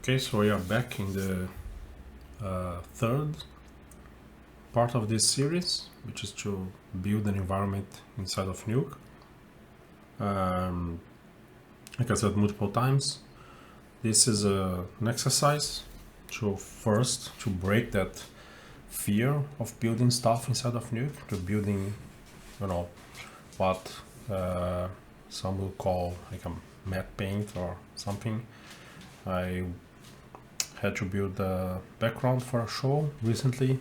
Okay, so we are back in the third part of this series, which is to build an environment inside of Nuke. Like I said multiple times, this is an exercise to first to break that fear of building stuff inside of Nuke, to building, what some will call like a matte paint or something. I had to build a background for a show recently,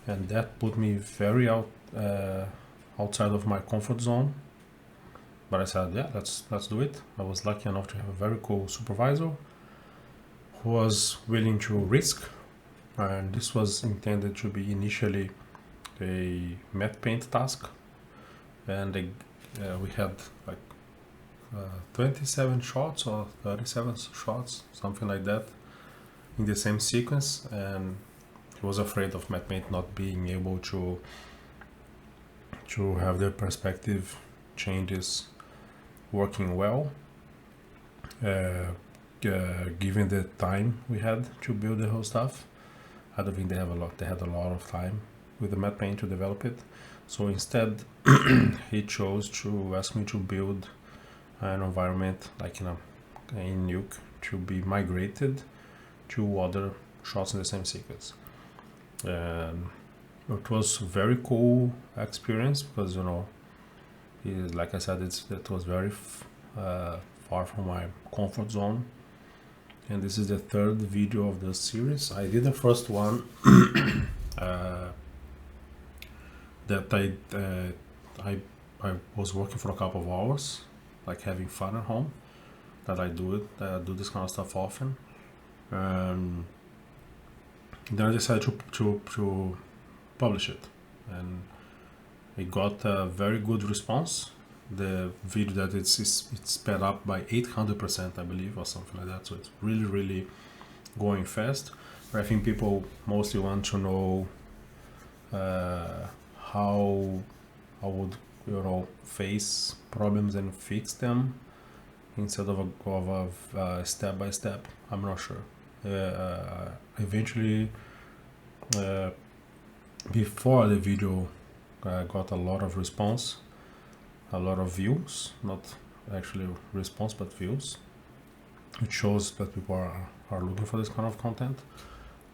and that put me very outside of my comfort zone. But I said, yeah, let's do it. I was lucky enough to have a very cool supervisor who was willing to risk, and this was intended to be initially a matte paint task, and we had like 27 shots or 37 shots, something like that, in the same sequence, and he was afraid of matte paint not being able to have the perspective changes working well, given the time we had to build the whole stuff. I don't think they had a lot of time with the matte paint to develop it. So instead, he chose to ask me to build an environment like in Nuke to be migrated to other shots in the same sequence. It was a very cool experience because like I said, it was very far from my comfort zone, and this is the third video of the series. I did the first one that I was working for a couple of hours, like having fun at home. That I do this kind of stuff often. Then I decided to publish it, and it got a very good response. The video that it's sped up by 800%, I believe, or something like that. So it's really going fast. But I think people mostly want to know how I would face problems and fix them instead of a step by step. I'm not sure. Eventually, before the video got a lot of response, a lot of views, not actually response but views. It shows that people are looking for this kind of content.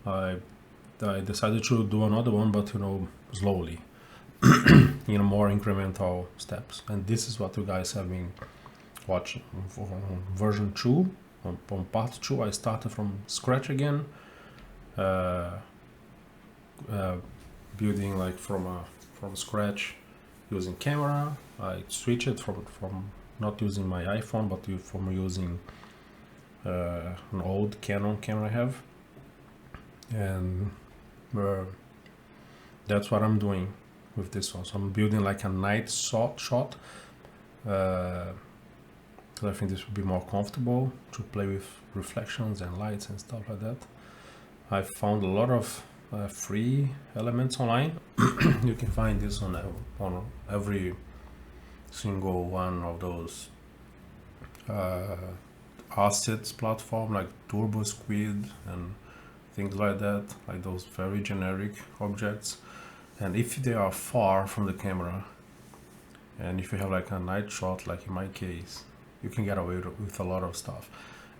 I decided to do another one, but slowly, in more incremental steps. And this is what you guys have been watching. On version 2, on part 2, I started from scratch again, building like from scratch using camera. I switched it from not using my iPhone, but from using an old Canon camera I have, and that's what I'm doing with this one. So I'm building like a night shot. I think this would be more comfortable to play with reflections and lights and stuff like that. I found a lot of free elements online. You can find this on every single one of those assets platform, like Turbo Squid and things like that, like those very generic objects. And if they are far from the camera, and if you have like a night shot, like in my case, you can get away with a lot of stuff.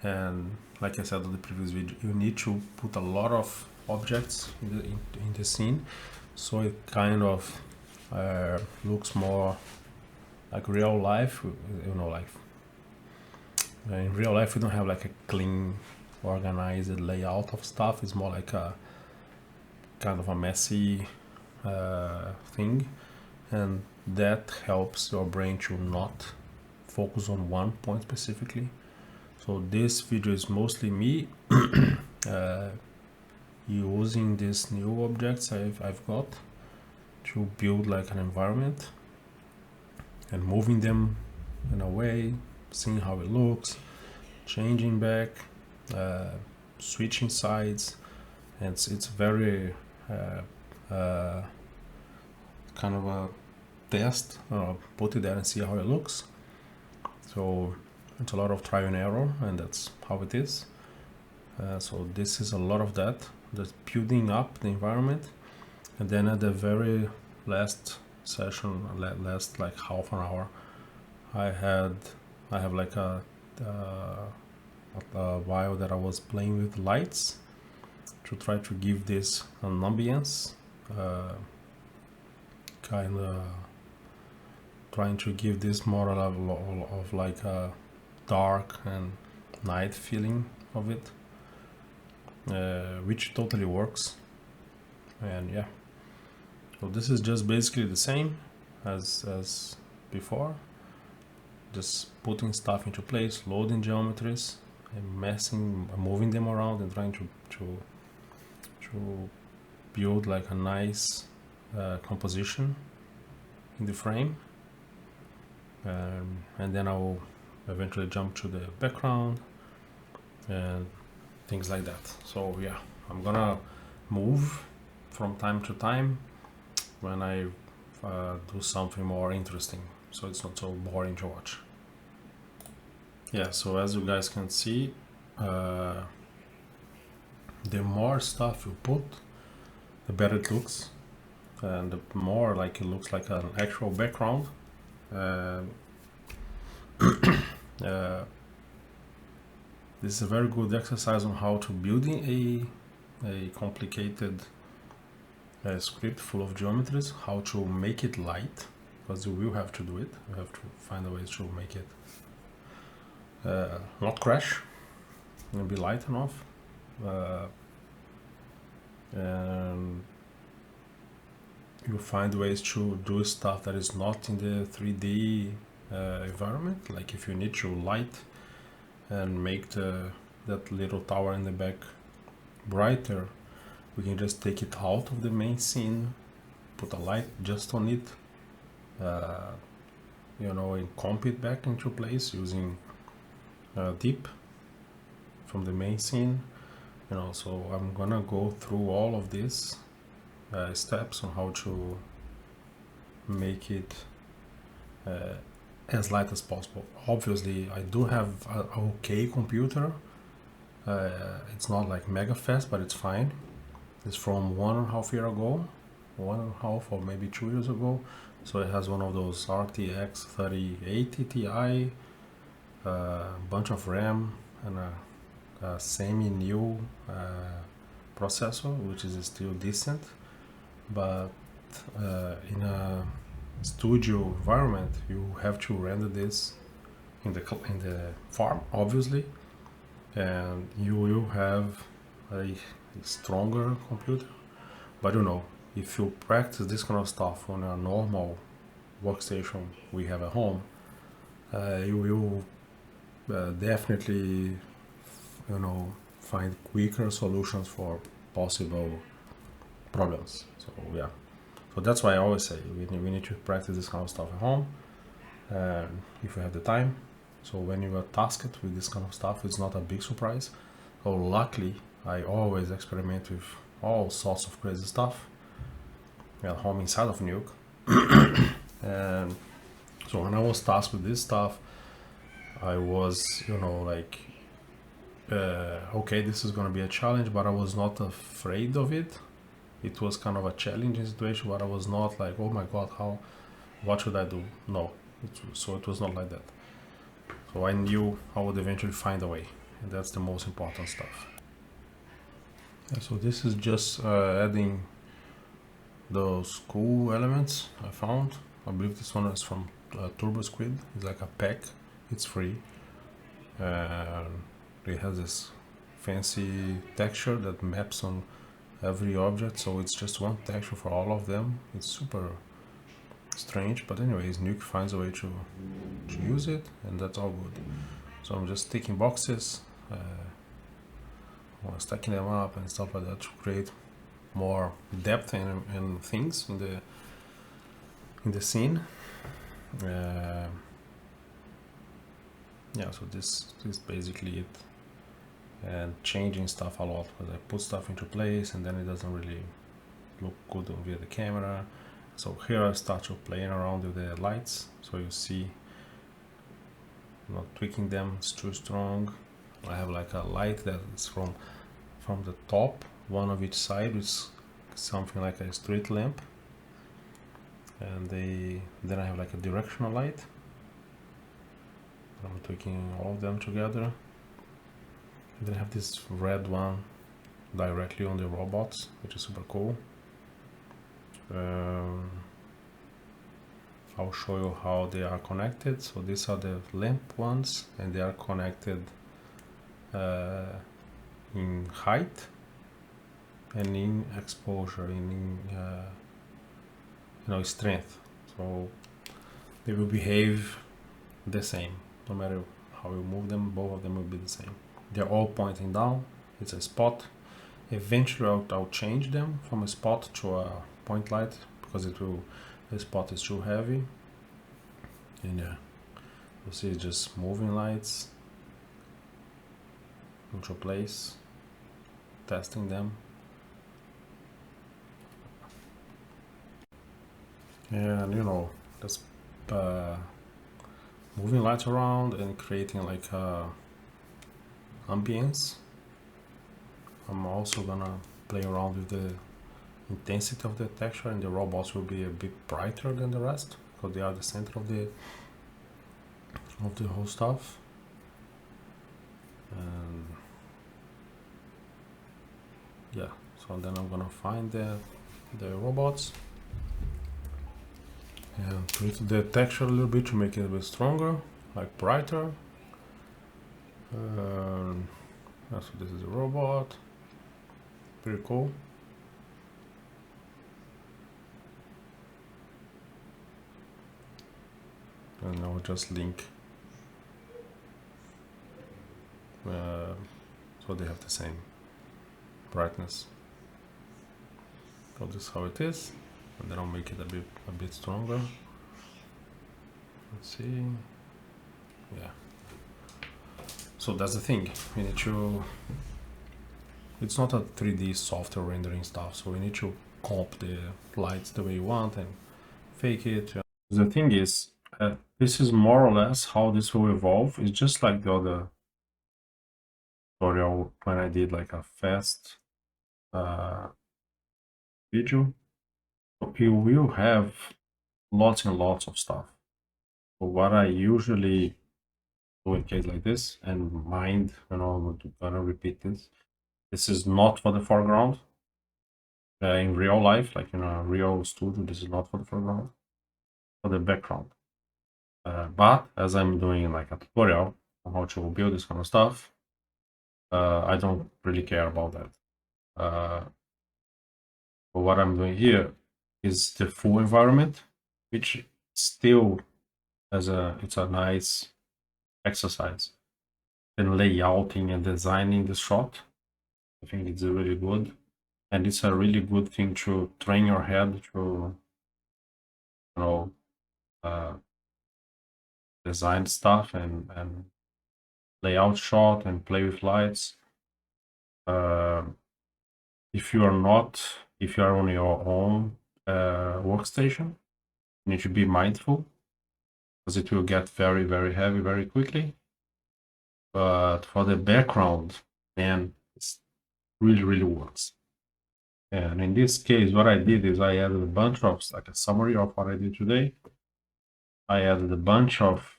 And like I said in the previous video, you need to put a lot of objects in the scene, so it kind of looks more like real life. Like in real life, we don't have like a clean, organized layout of stuff. It's more like a kind of a messy thing, and that helps your brain to not focus on one point specifically. So this video is mostly me using these new objects I've got to build like an environment and moving them in a way, seeing how it looks, changing back, switching sides, and it's very kind of a test. Put it there and see how it looks. So it's a lot of trial and error, and that's how it is. So this is a lot of that, just building up the environment. And then at the very last session, last like half an hour, I have like a while that I was playing with lights to try to give this an ambience, kind of trying to give this more level of like a dark and night feeling of it, which totally works. And yeah, so this is just basically the same as before, just putting stuff into place, loading geometries and moving them around and trying to build like a nice composition in the frame. And then I will eventually jump to the background and things like that. So yeah, I'm gonna move from time to time when I do something more interesting, so it's not so boring to watch. Yeah, so as you guys can see, the more stuff you put, the better it looks, and the more like it looks like an actual background. This is a very good exercise on how to building a complicated script full of geometries, how to make it light, because you will have to do it. You have to find a way to make it not crash and be light enough. And you find ways to do stuff that is not in the 3D environment. Like if you need to light and make that little tower in the back brighter, we can just take it out of the main scene, put a light just on it, and comp it back into place using dip from the main scene. So I'm gonna go through all of these steps on how to make it as light as possible. Obviously, I do have an okay computer. It's not like mega fast, but it's fine. It's from 1.5 years ago, 1.5 or maybe 2 years ago. So it has one of those RTX 3080 Ti, bunch of RAM, and a semi-new processor, which is still decent. But in a studio environment, you have to render this in the farm, obviously, and you will have a stronger computer. But if you practice this kind of stuff on a normal workstation we have at home, you will definitely find quicker solutions for possible problems. So yeah, so that's why I always say we need to practice this kind of stuff at home, if you have the time. So when you are tasked with this kind of stuff, it's not a big surprise. So luckily, I always experiment with all sorts of crazy stuff at home inside of Nuke. And so when I was tasked with this stuff, I was, okay, this is going to be a challenge, but I was not afraid of it. It was kind of a challenging situation, but I was not like, oh my god, what should I do? No, so it was not like that. So I knew I would eventually find a way, and that's the most important stuff. So this is just adding those cool elements I found. I believe this one is from Turbo Squid. It's like a pack. It's free. It has this fancy texture that maps on every object, so it's just one texture for all of them. It's super strange, but anyways, Nuke finds a way to use it, and that's all good. So I'm just ticking boxes, stacking them up and stuff like that to create more depth and things in the scene. Yeah, so this is basically it. And changing stuff a lot, because I put stuff into place and then it doesn't really look good via the camera. So here I start to playing around with the lights, so you see I'm not tweaking them, it's too strong. I have like a light that is from the top, one of each side, which is something like a street lamp, and then I have like a directional light. I'm taking all of them together. And then I have this red one directly on the robots, which is super cool. I'll show you how they are connected. So these are the lamp ones, and they are connected in height and in exposure, in strength. So they will behave the same, no matter how you move them. Both of them will be the same. They're all pointing down. It's a spot. Eventually, I'll change them from a spot to a point light because the spot is too heavy. And yeah, you see, it's just moving lights into place, testing them. And just moving lights around and creating like ambience. I'm also gonna play around with the intensity of the texture, and the robots will be a bit brighter than the rest because they are the center of the whole stuff. And yeah, so then I'm gonna find the robots and tweak the texture a little bit to make it a bit stronger, like brighter. So this is a robot, pretty cool. And now just link so they have the same brightness. So this is how it is, and then I'll make it a bit stronger. Let's see. Yeah. So that's the thing. We need to. It's not a 3D software rendering stuff, so we need to comp the lights the way you want and fake it. The thing is, this is more or less how this will evolve. It's just like the other tutorial when I did like a fast video. So you will have lots and lots of stuff. So what I usually do in case like this, and mind, I'm gonna repeat this. This is not for the foreground. In real life, like in a real studio, this is not for the foreground, for the background. But as I'm doing like a tutorial on how to build this kind of stuff, I don't really care about that. But what I'm doing here is the full environment, which still it's a nice exercise in layouting and designing the shot. I think it's really good, and it's a really good thing to train your head to design stuff and layout shot and play with lights. If you are on your own workstation, you need to be mindful because it will get very, very heavy very quickly. But for the background, man, it really, really works. And in this case, what I did is I added a bunch of, like a summary of what I did today. I added a bunch of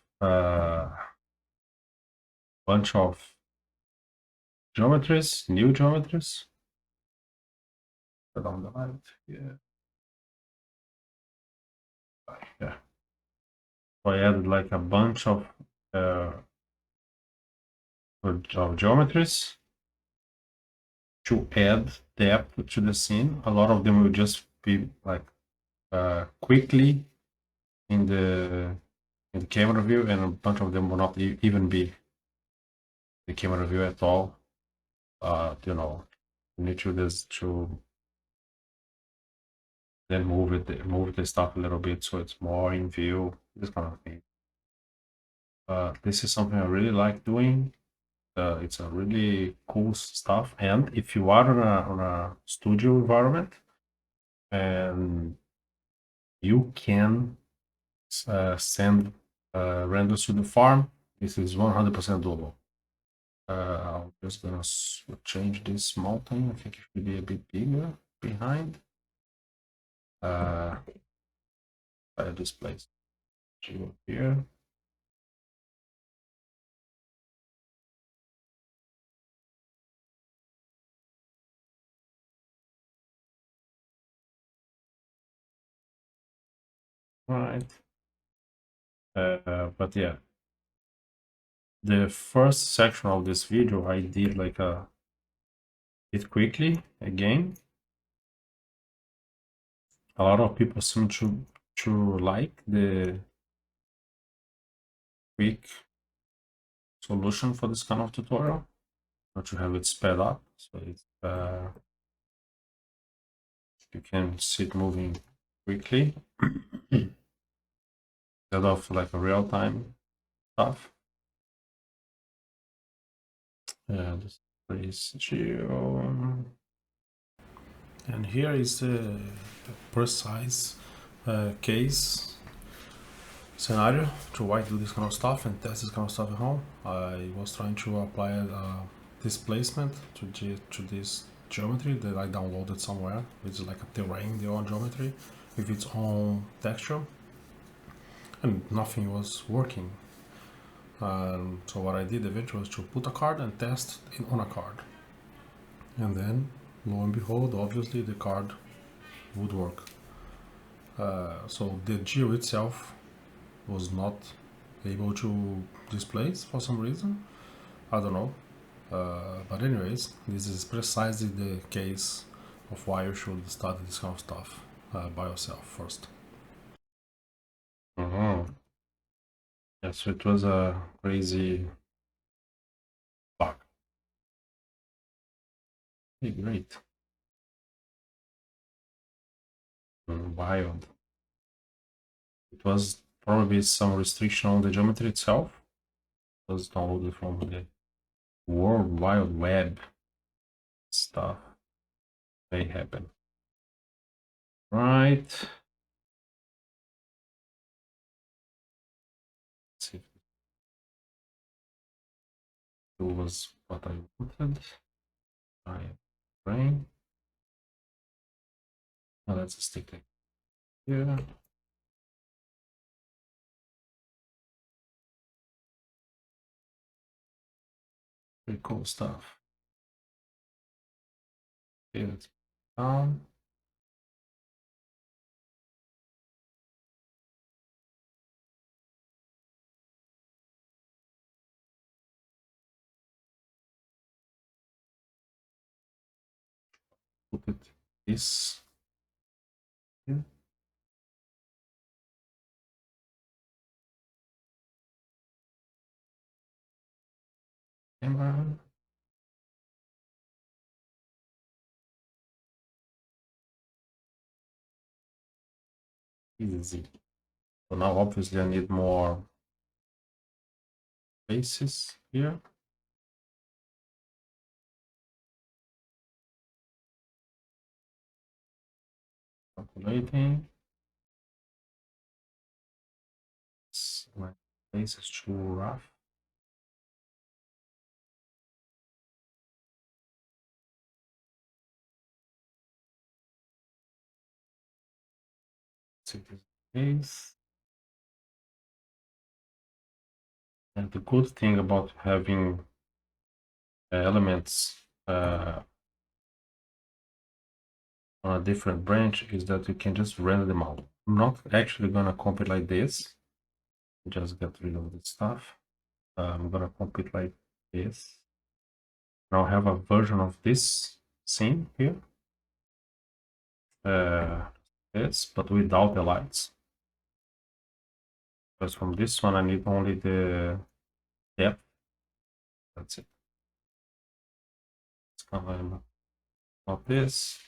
geometries, new geometries. Put on the light, yeah. Yeah. So I added like a bunch of geometries to add depth to the scene. A lot of them will just be like quickly in the camera view, and a bunch of them will not even be the camera view at all. You need to then move the stuff a little bit so it's more in view, this kind of thing. This is something I really like doing. It's a really cool stuff. And if you are on a studio environment and you can send renders to the farm, this is 100% doable. I'm just gonna change this mountain. I think it should be a bit bigger behind. This place here. Right. But yeah, the first section of this video I did like a bit quickly again. A lot of people seem to like the quick solution for this kind of tutorial, not to have it sped up, so it's you can see it moving quickly instead of like a real time stuff. This is geo. And here is the precise case scenario to why do this kind of stuff and test this kind of stuff at home. I was trying to apply a displacement to this geometry that I downloaded somewhere. It's like a terrain, their own geometry with its own texture, and nothing was working. So what I did eventually was to put a card and test it on a card, and then lo and behold, obviously the card would work. So the geo itself was not able to displace for some reason. I don't know. But anyways, this is precisely the case of why you should study this kind of stuff by yourself first. Yeah, so it was a crazy bug. Hey, great. Wild. It was probably some restriction on the geometry itself. It was downloaded from the World Wide Web stuff. May happen. Right. Let's see if it was what I wanted. I brain. Now let's stick it here. Pretty cool stuff. Okay, let's down. Put it this here. Camera. Easy. So now obviously I need more faces here. Calculating. My face is too rough. See this face. And the good thing about having elements on a different branch is that you can just render them out. I'm not actually gonna compile like this. Just get rid of this stuff. I'm gonna compile like this. Now I have a version of this scene here. This, but without the lights. Because from this one I need only the depth. That's it. It's kind of not this.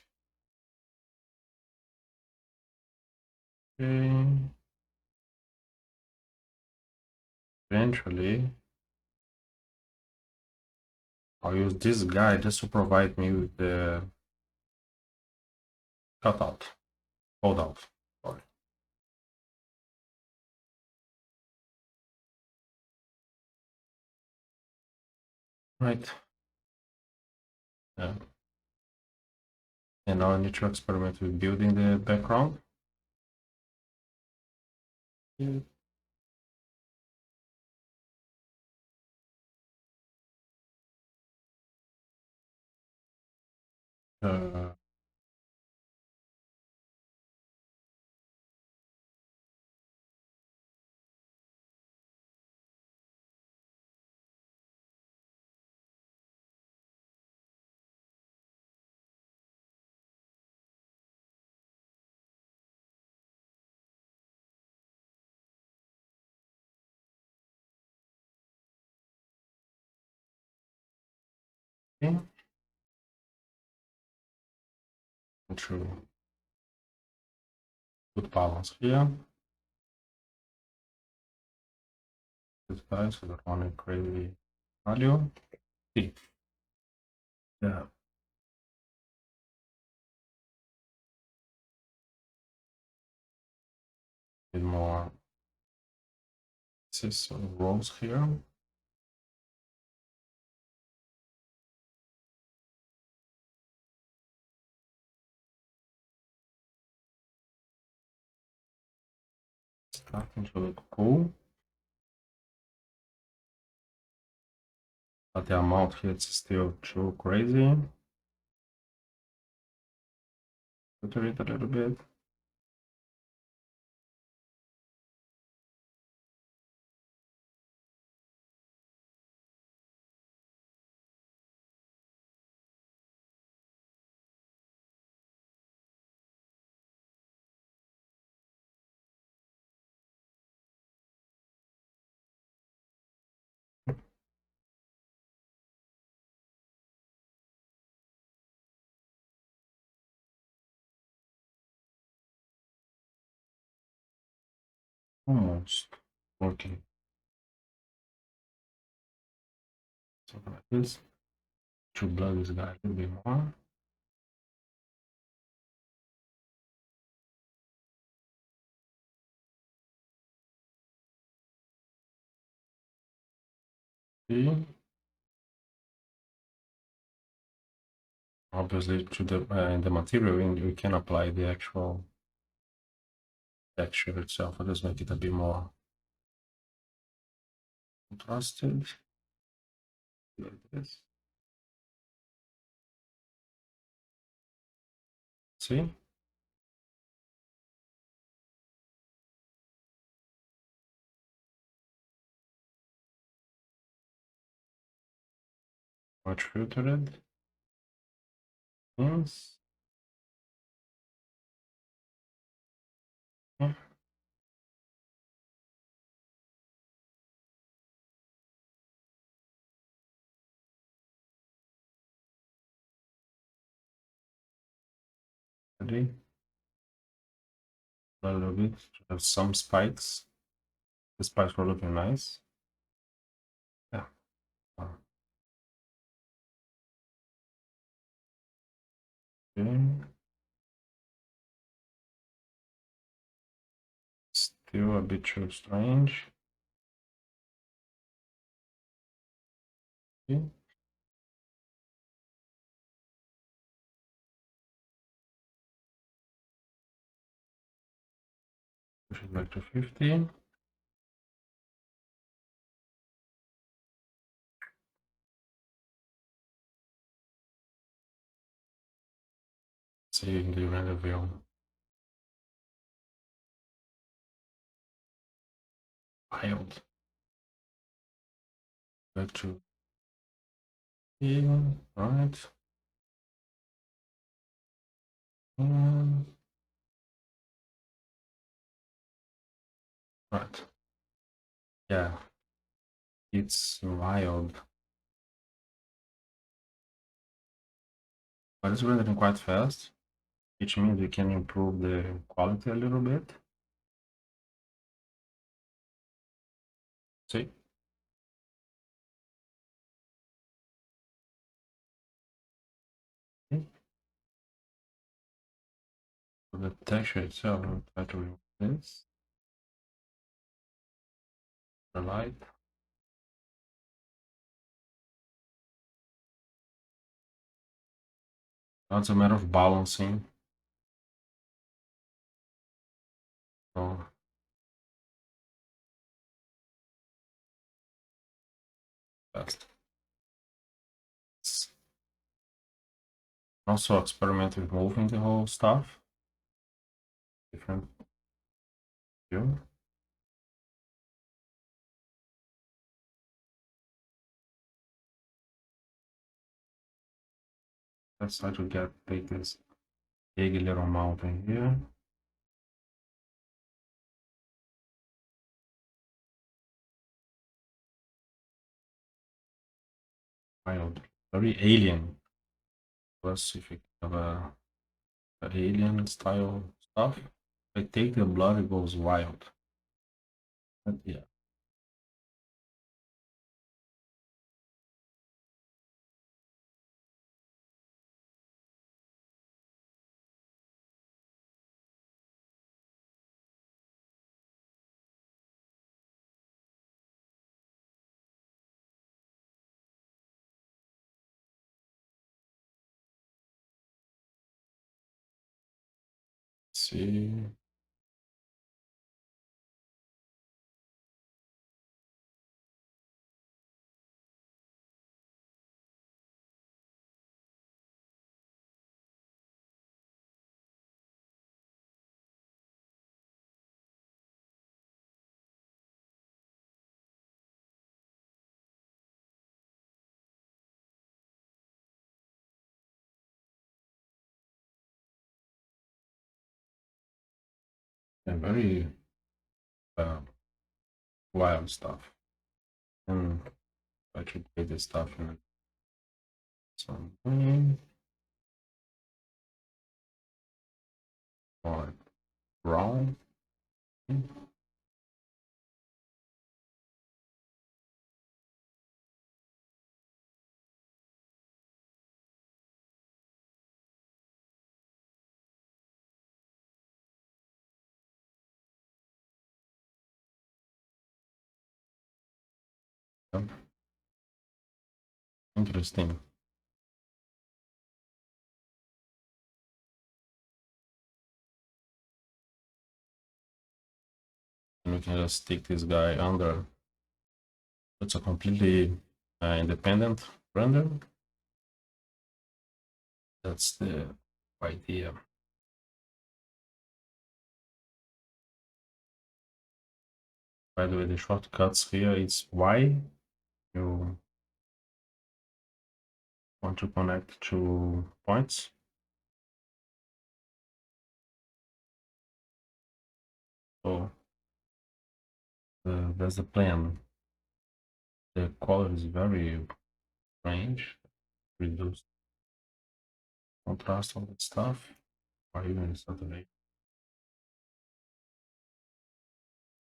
Okay. Eventually, I'll use this guy just to provide me with the cutout, holdout. Sorry. Right. Yeah. And now I need to experiment with building the background. Yeah. Uh, okay. To put balance here. This guy, so that one is crazy value. See. Yeah. Bit more rows here. Starting to look cool. But the amount here is still too crazy. Filter it a little bit. Almost working. Something like this. To blur this guy a little bit more. See? Obviously, to the material, we can apply the actual texture itself. I'll just make it a bit more contrasted. Like this. See? Much filtered. Yes. Yeah. Ready? A little bit. To have some spikes. The spikes were looking nice. Yeah. Okay. Still a bit too strange. Okay. Push it back to 50. Saving the render view. Wild. Back to here. Right. And right. Yeah. It's wild. But it's rendering quite fast, which means we can improve the quality a little bit. See? Okay. For the texture itself, I'll try to remove this. The light. Now it's a matter of balancing. So best. Also experiment with moving the whole stuff. Different view. Let's try to take this big little mountain here. Wild, very alien. Let's see if we have a alien style stuff. If I take the blood, it goes wild. But yeah. Let's see. Yeah, very uh, wild stuff. And I should put this stuff in something or brown. Interesting. And we can just stick this guy under. It's a completely independent render. That's the idea. By the way, the shortcuts here is Y. You want to connect two points. So that's the plan. The color is very strange. Reduce contrast, all that stuff. Or even saturate.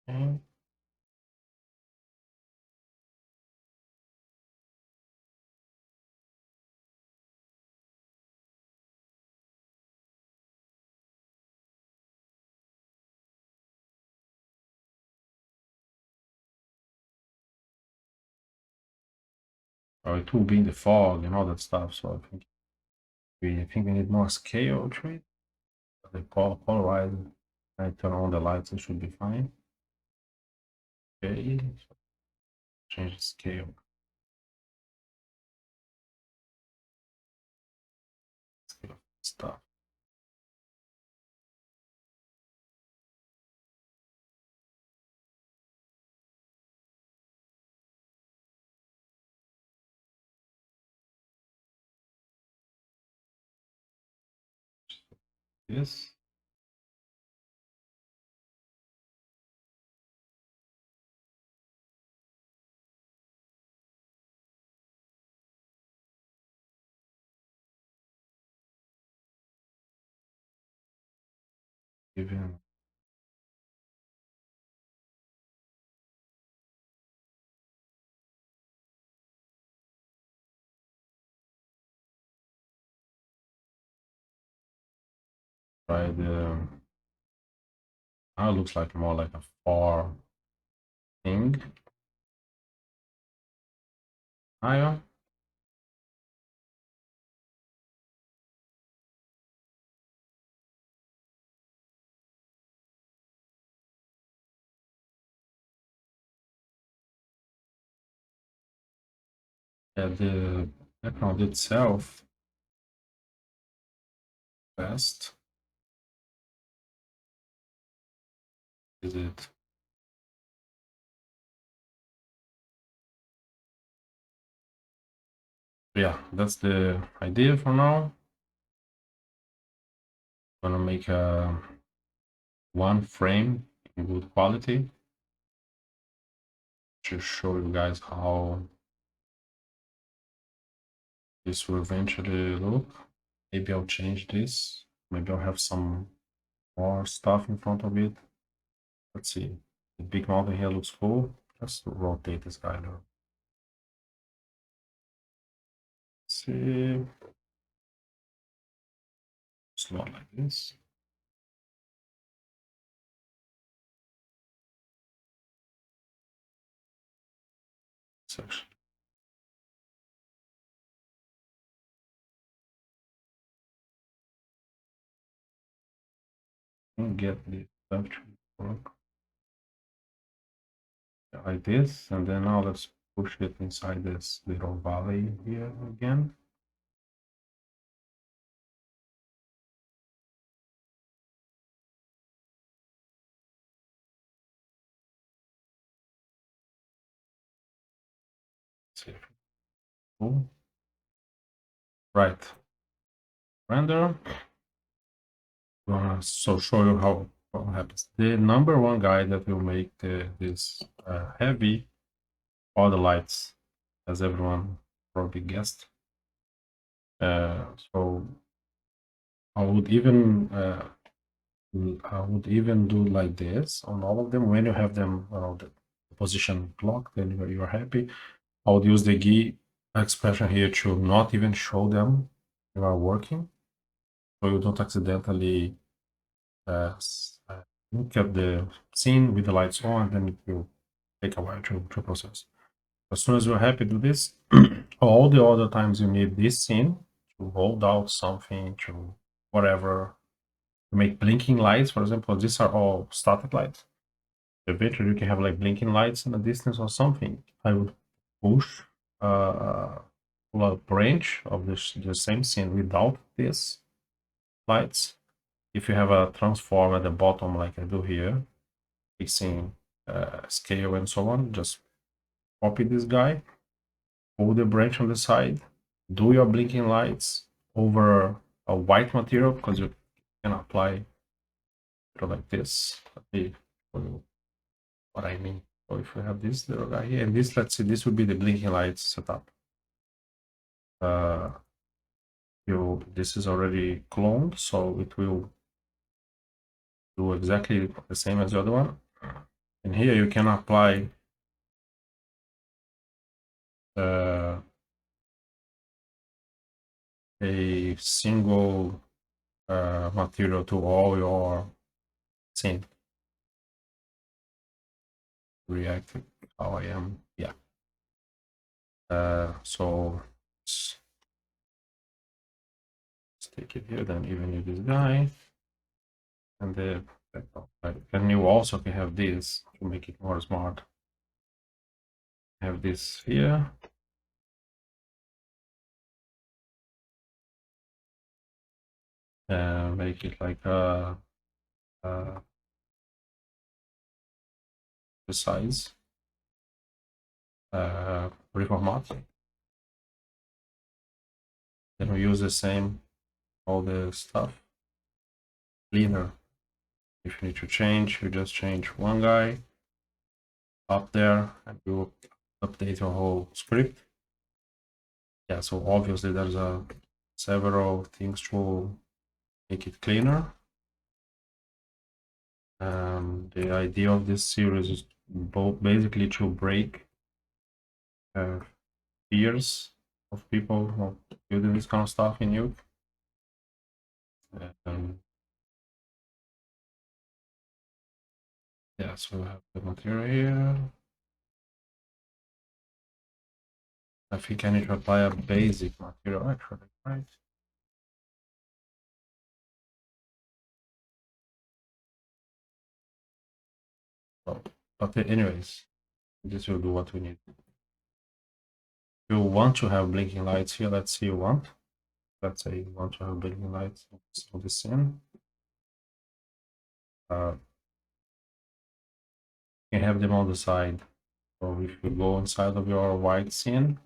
Okay. Or it will be in the fog and all that stuff. So I think we need more scale to it. The polarize. I turn on the lights, it should be fine. Okay, so change the scale. Scale stuff. This. Even try the. Now it looks like more like a far thing. Ah, yeah. The background itself, best is it? Yeah, that's the idea for now. I'm gonna make a one frame in good quality to show you guys how this will eventually look. Maybe I'll change this. Maybe I'll have some more stuff in front of it. Let's see. The big mountain here looks cool. Just rotate this guy there. See, it's not like this. Section. Get the stuff to work like this, and then now let's push it inside this little valley here again. See. Cool. Right. Render. So show you how what happens. The number one guy that will make this heavy are the lights, as everyone probably guessed. So I would even do like this on all of them. When you have them the position locked, then you're happy. I would use the GUI expression here to not even show them you are working, so you don't accidentally look at the scene with the lights on, and then it will take a while to process. As soon as you're happy to do this, all the other times you need this scene to hold out something, to whatever, to make blinking lights, for example, these are all static lights. Eventually you can have like blinking lights in the distance or something. I would push pull a branch of the same scene without these lights. If you have a transform at the bottom like I do here, fixing scale and so on, just copy this guy, pull the branch on the side, do your blinking lights over a white material, because you can apply it like this. Let me show you what I mean. So if we have this little guy here, and this, let's see, this would be the blinking lights setup. This is already cloned, so it will do exactly the same as the other one. And here you can apply a single material to all your scene. React how I am, yeah. So let's take it here, then even use this guy and the and you also can have this to make it more smart. Have this here. Make it like the size reformat. Then we use the same all the stuff. Cleaner. If you need to change, you just change one guy up there and you will update your whole script. Yeah, so obviously there's several things to make it cleaner. The idea of this series is basically to break fears of people building this kind of stuff in Nuke. Yeah, so we have the material here. I think I need to apply a basic material actually, right? So, but anyways, this will do what we need. You want to have blinking lights here. Let's say you want. Let's say you want to have blinking lights on this scene. You can have them on the side. So if you go inside of your white scene,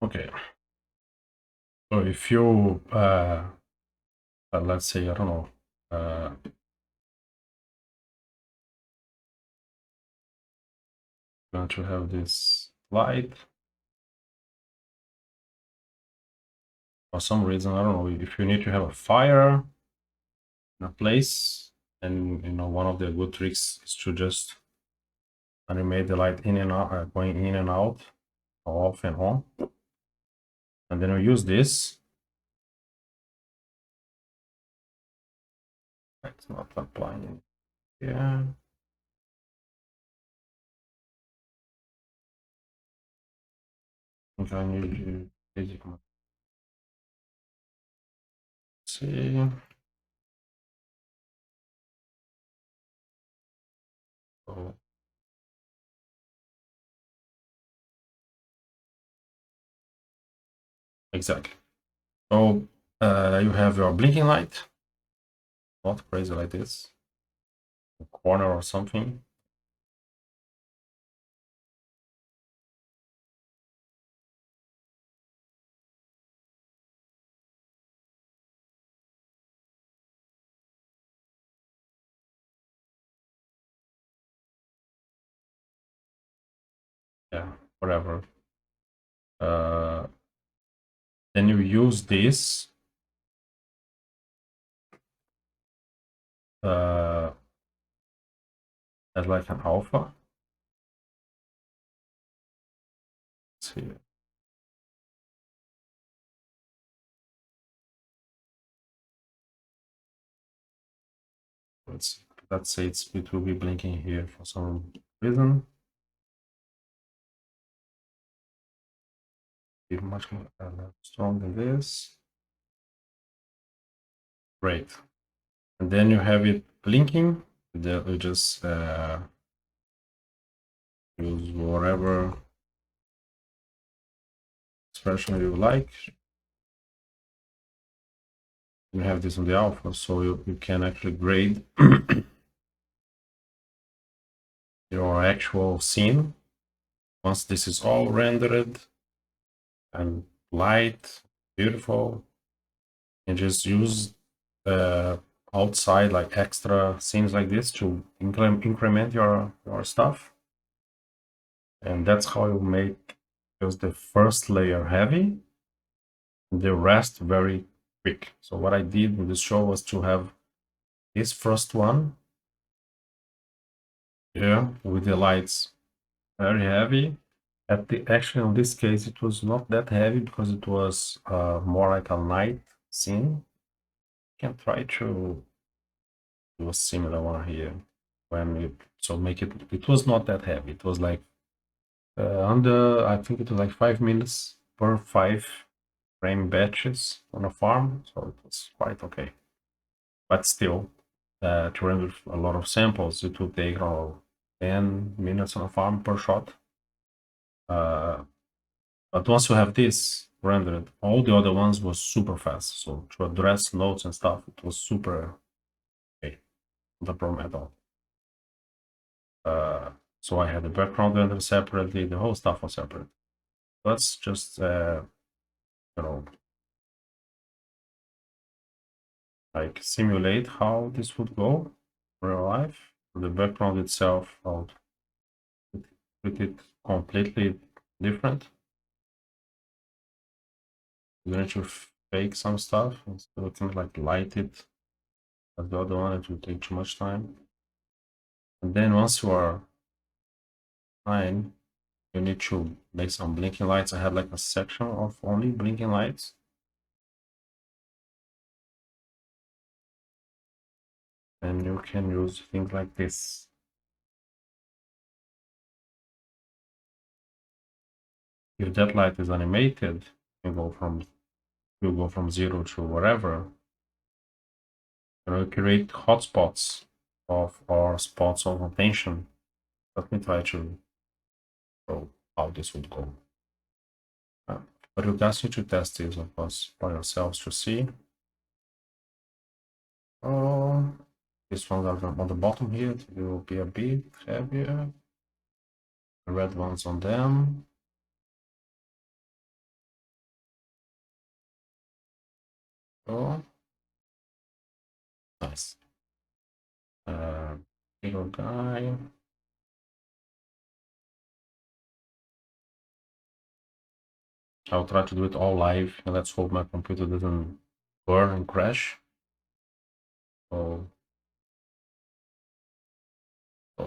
okay. So if you let's say, I don't know, going to have this light for some reason, I don't know, if you need to have a fire in a place, and one of the good tricks is to just animate the light in and out, going in and out, off and on, and then we use this. It's not applying it here. I need to basically see. So exactly. So you have your blinking light, not crazy like this, a corner or something. Yeah, whatever. Then you use this as like an alpha. Let's see. Let's say it will be blinking here for some reason. Be much more strong than this. Great. And then you have it blinking. Then you just use whatever expression you like. You have this on the alpha, so you can actually grade your actual scene once this is all rendered and light, beautiful, and just use outside like extra scenes like this to increment your stuff. And that's how you make just the first layer heavy, the rest very quick. So what I did with this show was to have this first one here with the lights very heavy. Actually, in this case, it was not that heavy because it was more like a night scene. You can try to do a similar one here. So make it. It was not that heavy. It was like under. I think it was like 5 minutes per 5 frame batches on a farm. So it was quite okay. But still, to render a lot of samples, it would take 10 minutes on a farm per shot. But once you have this rendered, all the other ones was super fast. So to address nodes and stuff, it was super okay. No problem at all. So I had the background rendered separately, the whole stuff was separate. Let's just, like simulate how this would go in real life. The background itself, I'll put it completely different. I'm going to fake some stuff instead of things like light it as the other one. It will take too much time. And then once you are fine, you need to make some blinking lights. I have like a section of only blinking lights. And you can use things like this. If that light is animated, you go from 0 to whatever. You create hotspots of our spots of tension. Let me try to show how this would go. But you guys need to test this, of course, by yourselves to see. Oh, these ones are on the bottom here. They will be a bit heavier. The red ones on them. Oh, nice. Little guy. I'll try to do it all live, and let's hope my computer doesn't burn and crash. So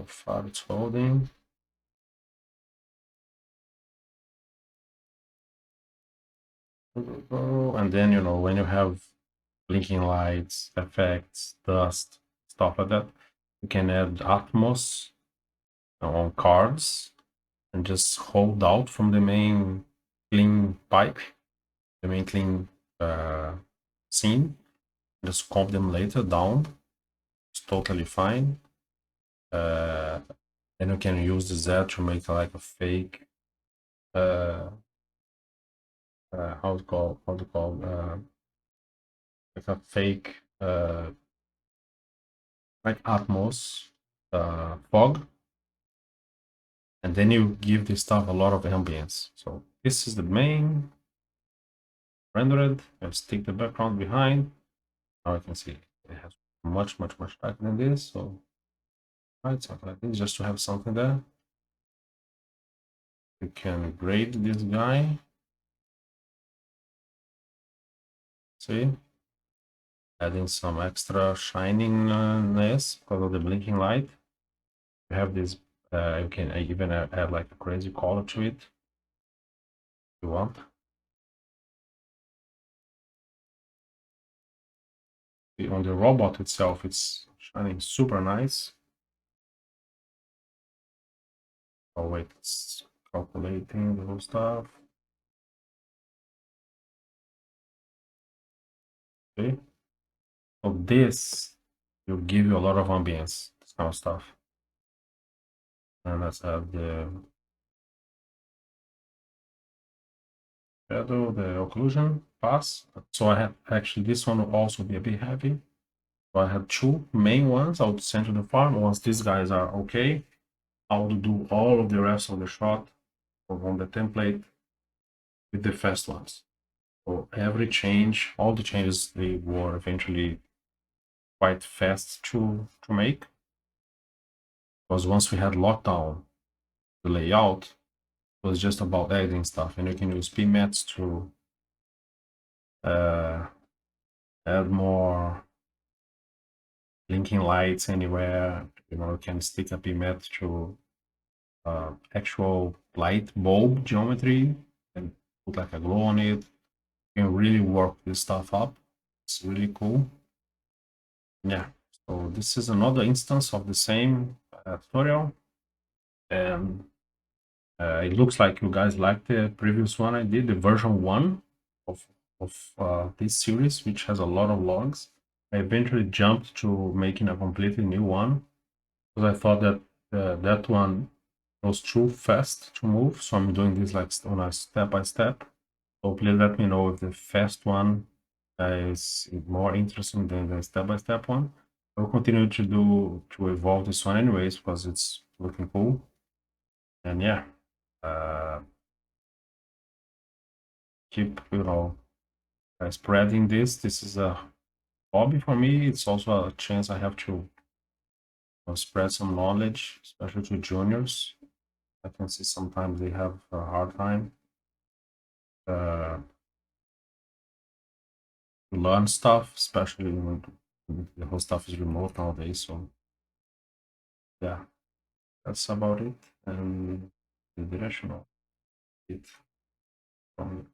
far it's holding. And then, you know, when you have blinking lights, effects, dust, stuff like that, you can add Atmos on cards and just hold out from the main clean pipe, the main clean scene. Just comp them later down. It's totally fine. Then you can use the Z to make like a fake how to call like a fake like Atmos fog, and then you give this stuff a lot of ambience. So this is the main rendered. I'll stick the background behind. Now you can see it has much darker than this. So right, something like this, just to have something there. You can grade this guy. See, adding some extra shininess because of the blinking light. You have this. You can even add like a crazy color to it if you want. On the robot itself, it's shining super nice. Oh wait, it's calculating the whole stuff. Okay. So this will give you a lot of ambience, this kind of stuff. And let's have the shadow, the occlusion pass. So I have actually this one will also be a bit heavy. So I have two main ones I would send to the farm. Once these guys are okay, I will do all of the rest of the shot on the template with the fast ones. So every change, all the changes, they were eventually quite fast to make. Because once we had lockdown, the layout was just about adding stuff, and you can use PMATs to add more blinking lights anywhere. You know, you can stick a PMAT to actual light bulb geometry and put like a glow on it. You can really work this stuff up. It's really cool. Yeah, so this is another instance of the same tutorial, and it looks like you guys liked the previous one I did, the version 1 of this series, which has a lot of logs. I eventually jumped to making a completely new one because I thought that that one was too fast to move, so I'm doing this like on a step by step. So please let me know if the fast one is more interesting than the step by step one. I'll continue to evolve this one anyways because it's looking cool. And yeah, keep, you know, spreading this. This is a hobby for me. It's also a chance I have to spread some knowledge, especially to juniors. I can see sometimes they have a hard time to learn stuff, especially when the whole stuff is remote nowadays. So yeah, that's about it. And the direction of it from,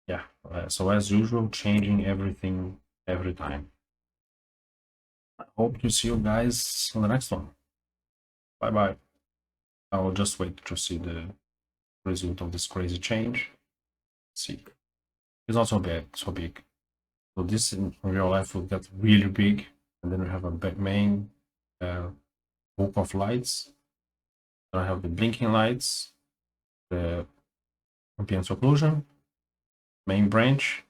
yeah. So as usual, changing everything every time. I hope to see you guys on the next one. Bye bye. I will just wait to see the result of this crazy change. Let's see, it's not so bad, so big. So this in real life will get really big. And then we have a main hook of lights. Then I have the blinking lights, the ambient occlusion, main branch,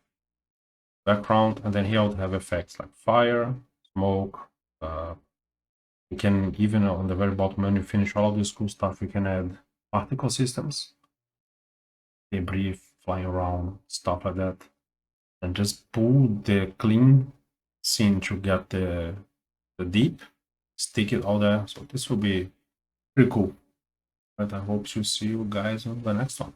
background, and then here I would have effects like fire, smoke. You can even on the very bottom when you finish all this cool stuff, you can add particle systems, debris flying around, stuff like that, and just pull the clean scene to get the deep, stick it all there. So this will be pretty cool. But I hope to see you guys on the next one.